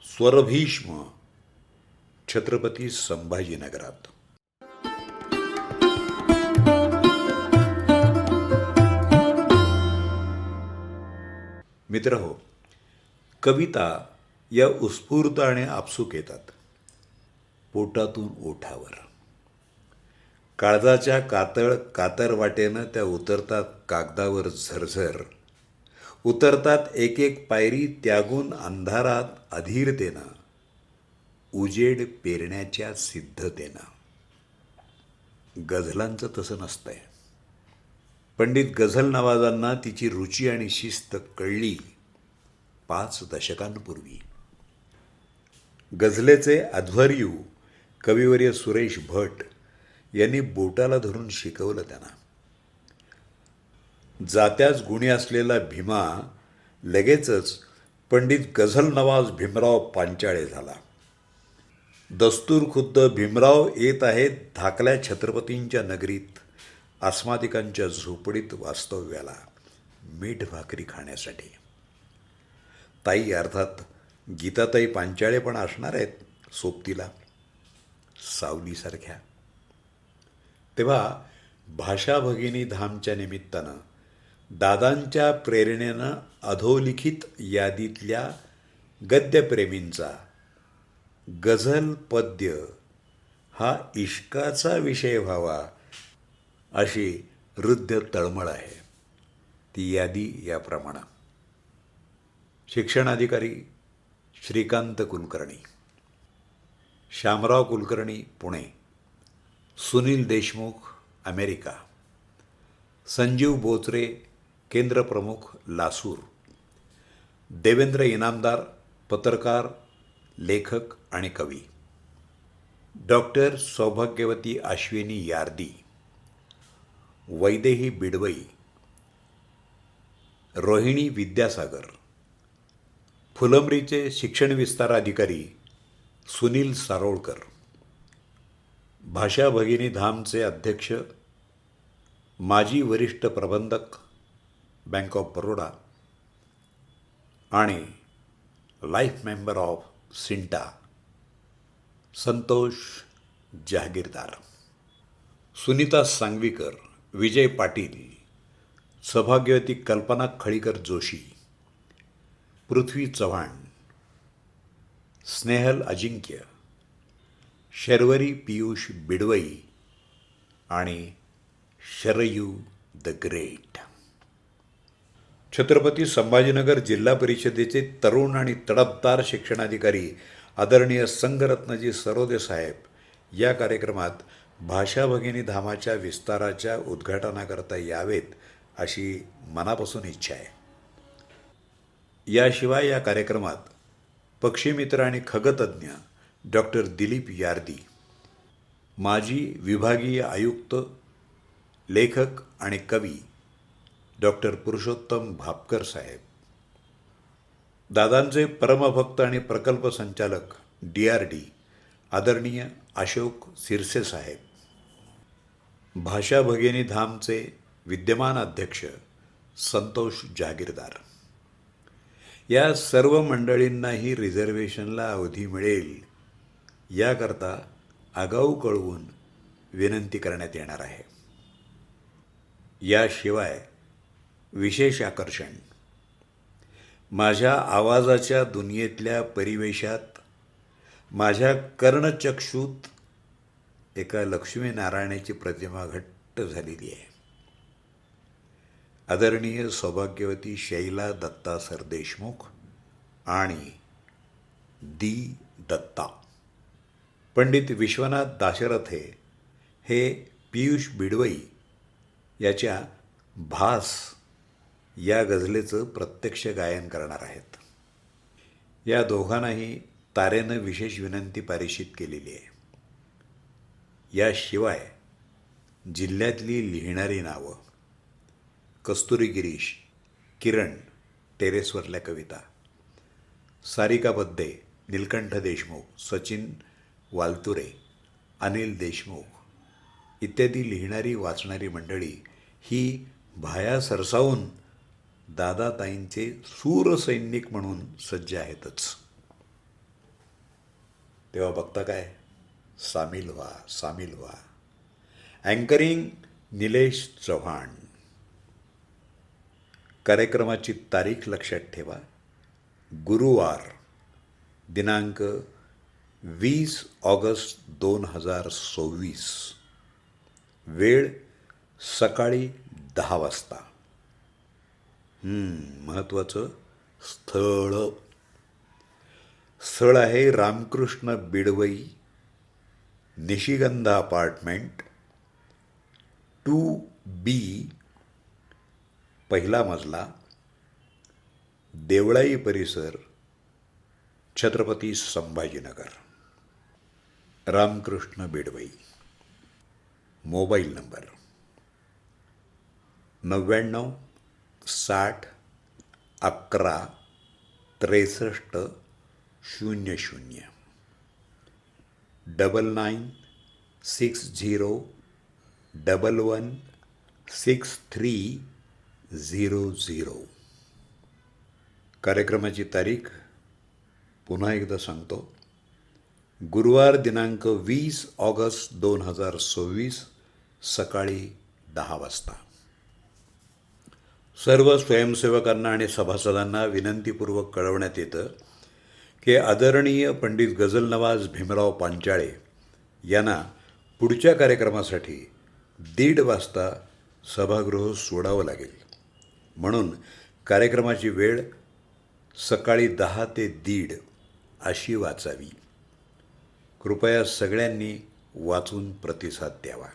स्वरभीष्म छत्रपती संभाजीनगरात. मित्रहो, कविता या उत्स्फूर्त आणि आपसूक येतात, पोटातून ओठावर. काळजाच्या कातर वाटेनं त्या उतरतात कागदावर झरझर, उतरतात एक एक पायरी त्यागून अंधारात अधीरतेनं, उजेड पेरण्याच्या सिद्धतेनं. गझलांचं तसं नसतंय. पंडित गझल नवाजांना तिची रुची आणि शिस्त कळली 5 दशकांपूर्वी. गझलेचे अध्वर्यू कविवर्य सुरेश भट यांनी बोटाला धरून शिकवलं त्यांना. जात्याच गुणी असलेला भीमा लगेचच पंडित गझल नवाज भीमराव पांचाळे झाला. दस्तूर खुद्द भीमराव येत आहेत धाकल्या छत्रपतींच्या नगरीत, आस्मादिकांच्या झोपडीत वास्तव्याला, मीठ भाकरी खाण्यासाठी. ताई अर्थात गीताताई पांचाळे पण असणार आहेत सोबतीला, सावलीसारख्या. तेव्हा भाषा भगिनी धामच्या निमित्तानं दादांच्या प्रेरणेनं अधोलिखित यादीतल्या गद्यप्रेमींचा गझल पद्य हा इश्काचा विषय व्हावा अशी हृदय तळमळ आहे. ती यादी याप्रमाणे: शिक्षणाधिकारी श्रीकांत कुलकर्णी, श्यामराव कुलकर्णी पुणे, सुनील देशमुख अमेरिका, संजीव बोचरे केंद्रप्रमुख लासूर, देवेंद्र इनामदार पत्रकार, लेखक आणि कवी, डॉक्टर सौभाग्यवती अश्विनी यार्दी, वैदेही बिडवई, रोहिणी विद्यासागर, फुलंब्रीचे शिक्षण विस्तार अधिकारी सुनील सारोळकर, भाषा भगिनी धामचे अध्यक्ष माजी वरिष्ठ प्रबंधक बँक ऑफ बरोडा आणि life member of CINTAA Santosh Jahagirdar, Sunita Sangvikar, Vijay Patil, सौभाग्यवती कल्पना खळीकर जोशी, पृथ्वी चव्हाण, स्नेहल अजिंक्य, शर्वरी पियुष बिडवई आणि शरयू द ग्रेट. छत्रपती संभाजीनगर जिल्हा परिषदेचे तरुण आणि तडफदार शिक्षणाधिकारी आदरणीय संघरत्नजी सरोदे साहेब या कार्यक्रमात भाषा भगिनी धामाच्या विस्ताराच्या उद्घाटनाकरता यावेत अशी मनापासून इच्छा आहे. याशिवाय या कार्यक्रमात पक्षीमित्र आणि खगतज्ञ डॉक्टर दिलीप यार्दी, माजी विभागीय आयुक्त, लेखक आणि कवी डॉक्टर पुरुषोत्तम भापकर साहेब, दादांचे परमभक्त आणि प्रकल्प संचालक DRD आदरणीय अशोक सिरसे साहेब, भाषा भगिनी धामचे विद्यमान अध्यक्ष संतोष जहागीरदार. या सर्व मंडळींनाही रिझर्वेशनला अवधी मिळेल याकरता आगाऊ कळवून विनंती करण्यात येणार आहे. याशिवाय विशेष आकर्षण: माझ्या आवाजाच्या दुनियेतल्या परिवेशात माझ्या कर्णचक्षूत एका लक्ष्मीनारायणाची प्रतिमा घट्ट झालेली आहे. आदरणीय सौभाग्यवती शैला दत्ता सरदेशमुख आणि दी दत्ता, पंडित विश्वनाथ दाशरथे हे पियुष बिडवई याच्या भास या गझलेचं प्रत्यक्ष गायन करणार आहेत. या दोघांनाही तारेनं विशेष विनंती पारिषित केलेली आहे. याशिवाय जिल्ह्यातली लिहिणारी नावं: कस्तुरी गिरीश, किरण टेरेसवरल्या कविता, सारिका बद्दे, नीलकंठ देशमुख, सचिन वालतुरे, अनिल देशमुख इत्यादी लिहिणारी वाचणारी मंडळी ही भाया सरसावून दादाताईंचे सूरसैनिक म्हणून सज्ज आहेतच. तेव्हा बघता काय, सामील व्हा, सामील व्हा. अँकरिंग निलेश चव्हाण. कार्यक्रमाची तारीख लक्षात ठेवा, गुरुवार दिनांक 20 ऑगस्ट 2026. वेळ सकाळी 10 वाजता. महत्त्वाचं स्थळ. स्थळ आहे रामकृष्ण बिडवई, निशिगंधा अपार्टमेंट 2B, पहिला मजला, देवळाई परिसर, छत्रपती संभाजीनगर. रामकृष्ण बिडवई. Mobile number 99 60 11 63 00, 9960116300. कार्यक्रमाची तारीख पुन्हा एकदा सांगतो, गुरुवार दिनांक 20 ऑगस्ट 2026, सकाळी 10 वाजता. सर्व स्वयंसेवकांना आणि सभासदांना विनंतीपूर्वक कळवण्यात येतं की आदरणीय पंडित गझल नवाज भीमराव पांचाळे यांना पुढच्या कार्यक्रमासाठी 1:30 वाजता सभागृह सोडावं लागेल. म्हणून कार्यक्रमाची वेळ सकाळी 10 ते 1:30 अशी वाचावी. कृपया सगळ्यांनी वाचून प्रतिसाद द्यावा.